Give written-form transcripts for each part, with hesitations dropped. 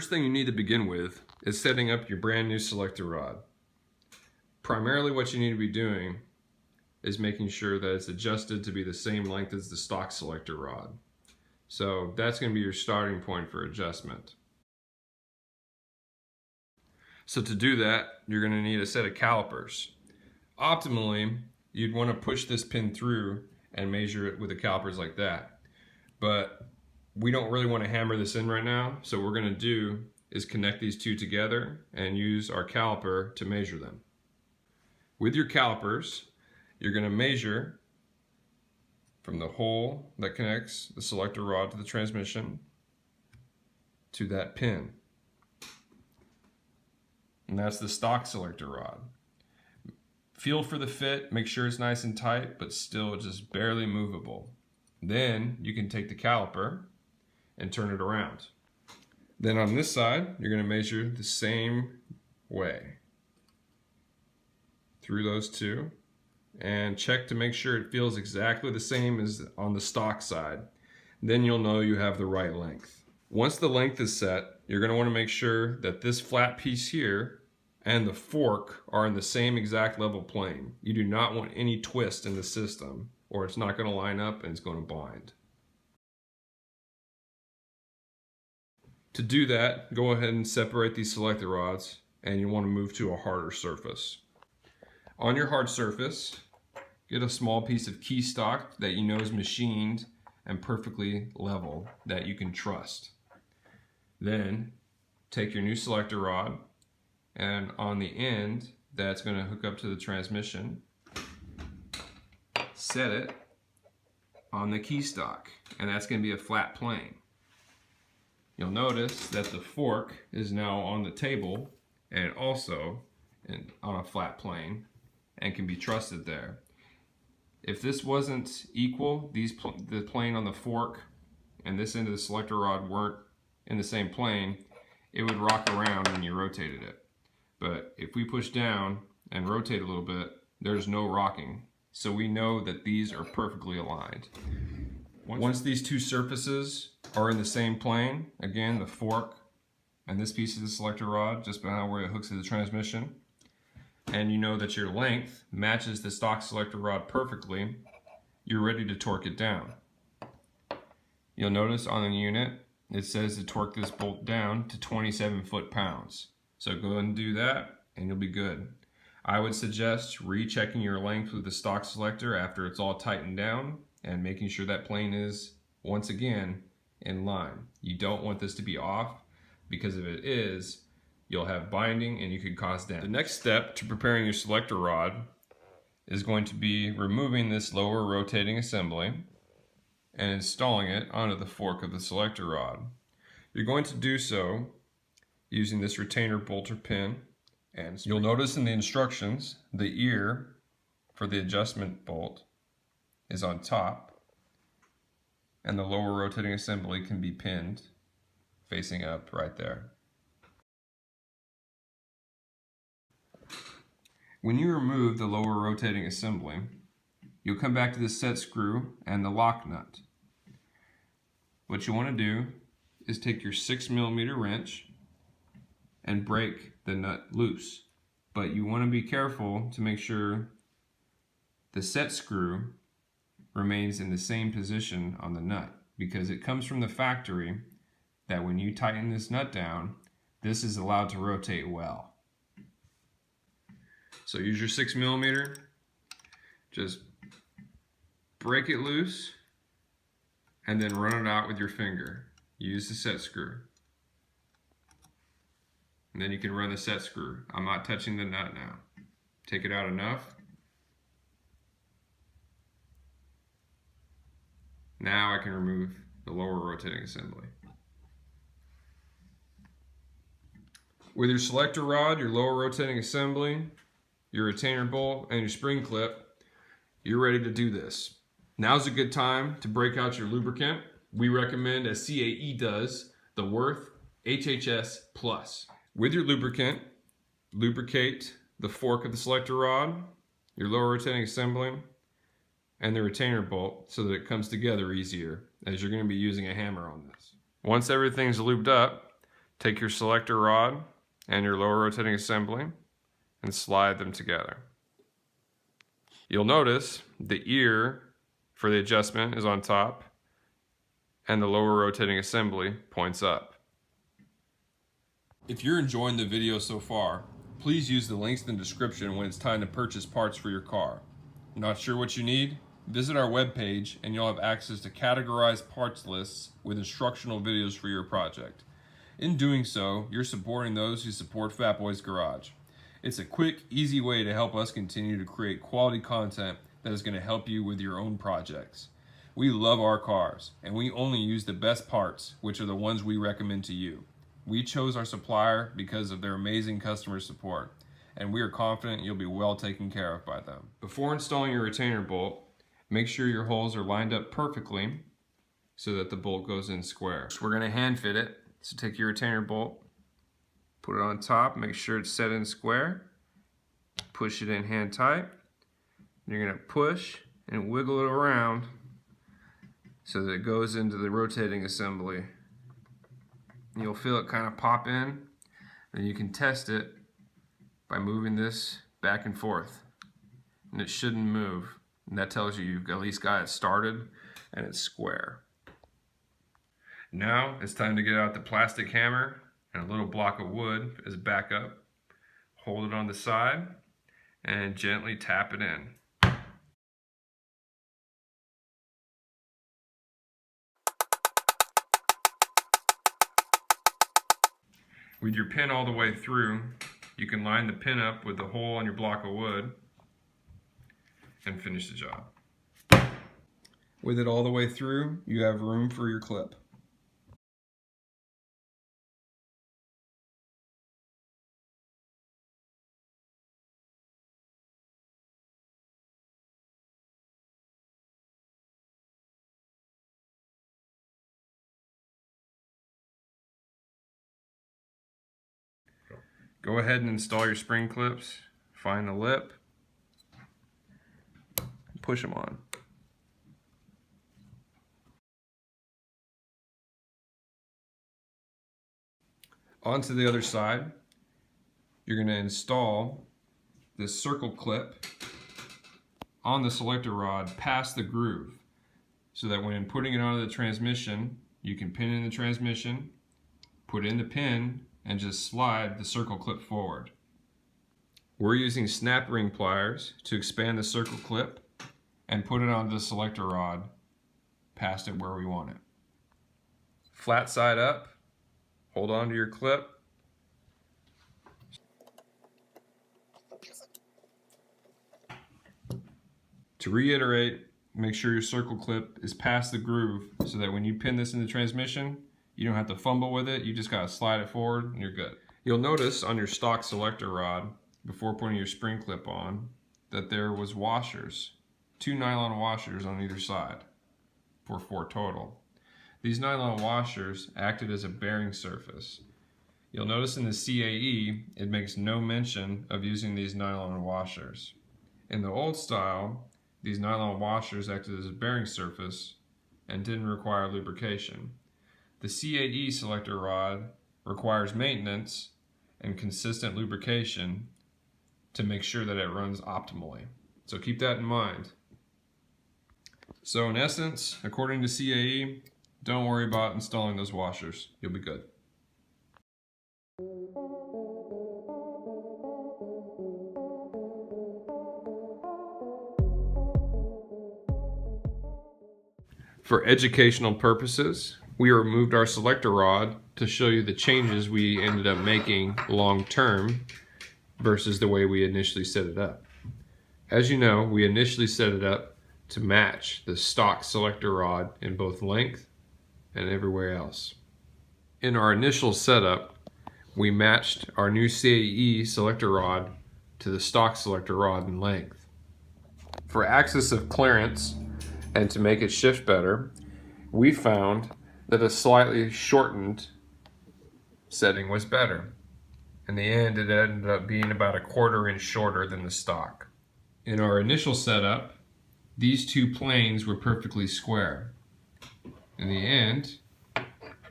first thing you need to begin with is setting up your brand new selector rod. Primarily what you need to be doing is making sure that it's adjusted to be the same length as the stock selector rod. So that's going to be your starting point for adjustment. So to do that, you're going to need a set of calipers. Optimally, you'd want to push this pin through and measure it with the calipers like that. But we don't really want to hammer this in right now, so what we're going to do is connect these two together and use our caliper to measure them. With your calipers, you're going to measure from the hole that connects the selector rod to the transmission to that pin. And that's the stock selector rod. Feel for the fit, make sure it's nice and tight, but still just barely movable. Then you can take the caliper and turn it around. Then on this side, you're going to measure the same way through those two and check to make sure it feels exactly the same as on the stock side. Then you'll know you have the right length. Once the length is set, you're going to want to make sure that this flat piece here and the fork are in the same exact level plane. You do not want any twist in the system, or it's not going to line up and it's going to bind. To do that, go ahead and separate these selector rods, and you want to move to a harder surface. On your hard surface, get a small piece of KEYSTOCK that you know is machined and perfectly level that you can trust. Then take your new selector rod, and on the end that's going to hook up to the transmission, set it on the KEYSTOCK, and that's going to be a flat plane. You'll notice that the fork is now on the table and also on a flat plane and can be trusted there. If this wasn't equal, the plane on the fork and this end of the selector rod weren't in the same plane, it would rock around when you rotated it. But if we push down and rotate a little bit, there's no rocking. So we know that these are perfectly aligned. Once these two surfaces are in the same plane, again, the fork and this piece of the selector rod just behind where it hooks to the transmission, and you know that your length matches the stock selector rod perfectly, you're ready to torque it down. You'll notice on the unit it says to torque this bolt down to 27 foot-pounds. So go ahead and do that and you'll be good. I would suggest rechecking your length with the stock selector after it's all tightened down and making sure that plane is, once again, in line. You don't want this to be off, because if it is, you'll have binding and you could cause damage. The next step to preparing your selector rod is going to be removing this lower rotating assembly and installing it onto the fork of the selector rod. You're going to do so using this retainer bolter pin, and you'll notice in the instructions the ear for the adjustment bolt is on top, and the lower rotating assembly can be pinned facing up right there. When you remove the lower rotating assembly, you'll come back to the set screw and the lock nut. What you want to do is take your 6mm wrench and break the nut loose, but you want to be careful to make sure the set screw remains in the same position on the nut, because it comes from the factory that when you tighten this nut down, this is allowed to rotate well. So use your 6mm, just break it loose and then run it out with your finger. Use the set screw. And then you can run the set screw. I'm not touching the nut now. Take it out enough. Now I can remove the lower rotating assembly. With your selector rod, your lower rotating assembly, your retainer bolt, and your spring clip, you're ready to do this. Now's a good time to break out your lubricant. We recommend, as CAE does, the Worth HHS Plus. With your lubricant, lubricate the fork of the selector rod, your lower rotating assembly, and the retainer bolt so that it comes together easier, as you're going to be using a hammer on this. Once everything's lubed up, Take your selector rod and your lower rotating assembly and slide them together. You'll notice the ear for the adjustment is on top and the lower rotating assembly points up. If you're enjoying the video so far, please use the links in the description when it's time to purchase parts for your car. Not sure what you need? Visit our webpage and you'll have access to categorized parts lists with instructional videos for your project. In doing so, you're supporting those who support Fat Boys Garage. It's a quick, easy way to help us continue to create quality content that is going to help you with your own projects. We love our cars, and we only use the best parts, which are the ones we recommend to you. We chose our supplier because of their amazing customer support, and we are confident you'll be well taken care of by them. Before installing your retainer bolt, make sure your holes are lined up perfectly so that the bolt goes in square. So we're going to hand fit it. So take your retainer bolt, put it on top, make sure it's set in square, push it in hand tight. You're going to push and wiggle it around so that it goes into the rotating assembly. You'll feel it kind of pop in, and you can test it by moving this back and forth. And it shouldn't move. And that tells you you've at least got it started and it's square. Now it's time to get out the plastic hammer and a little block of wood as backup. Hold it on the side and gently tap it in. With your pin all the way through, you can line the pin up with the hole on your block of wood and finish the job. With it all the way through, you have room for your clip. Go ahead and install your spring clips, find the lip, and push them on. Onto the other side, you're going to install this circle clip on the selector rod past the groove so that when putting it onto the transmission, you can pin in the transmission, put in the pin, and just slide the circle clip forward. We're using snap ring pliers to expand the circle clip and put it onto the selector rod past it where we want it. Flat side up, hold on to your clip. To reiterate, make sure your circle clip is past the groove so that when you pin this in the transmission, you don't have to fumble with it, you just gotta slide it forward and you're good. You'll notice on your stock selector rod, before putting your spring clip on, that there was washers, 2 nylon washers on either side, for 4 total. These nylon washers acted as a bearing surface. You'll notice in the CAE, it makes no mention of using these nylon washers. In the old style, these nylon washers acted as a bearing surface and didn't require lubrication. The CAE selector rod requires maintenance and consistent lubrication to make sure that it runs optimally. So keep that in mind. So in essence, according to CAE, don't worry about installing those washers. You'll be good. For educational purposes, we removed our selector rod to show you the changes we ended up making long term versus the way we initially set it up. As you know, we initially set it up to match the stock selector rod in both length and everywhere else. In our initial setup, we matched our new CAE selector rod to the stock selector rod in length. For axis of clearance and to make it shift better, we found that a slightly shortened setting was better. In the end, it ended up being about a 1/4 inch shorter than the stock. In our initial setup, these 2 planes were perfectly square. In the end,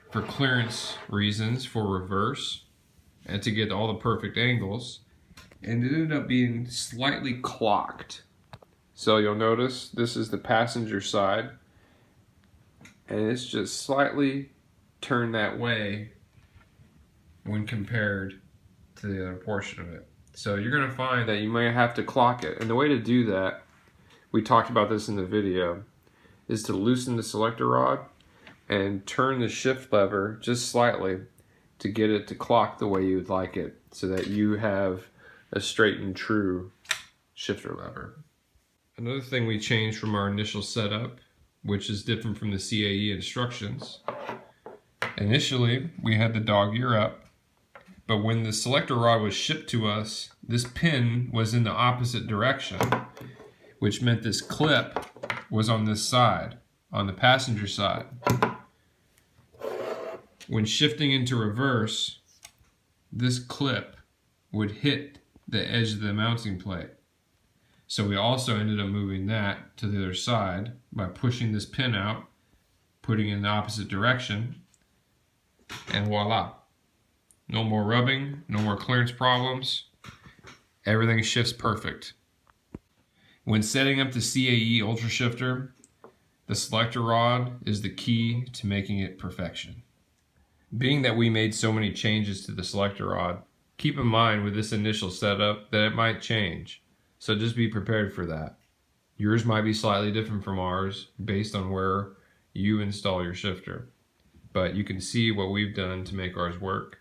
for clearance reasons for reverse and to get all the perfect angles, and it ended up being slightly clocked. So you'll notice this is the passenger side, and it's just slightly turned that way when compared to the other portion of it. So you're going to find that you might have to clock it, and the way to do that, we talked about this in the video, is to loosen the selector rod and turn the shift lever just slightly to get it to clock the way you would like it, so that you have a straight and true shifter lever. Another thing we changed from our initial setup, which is different from the CAE instructions. Initially, we had the dog ear up, but when the selector rod was shipped to us, this pin was in the opposite direction, which meant this clip was on this side, on the passenger side. When shifting into reverse, this clip would hit the edge of the mounting plate. So we also ended up moving that to the other side by pushing this pin out, putting it in the opposite direction, and voila. No more rubbing, no more clearance problems. Everything shifts perfect. When setting up the CAE Ultrashifter, the selector rod is the key to making it perfection. Being that we made so many changes to the selector rod, keep in mind with this initial setup that it might change. So just be prepared for that. Yours might be slightly different from ours based on where you install your shifter. But you can see what we've done to make ours work.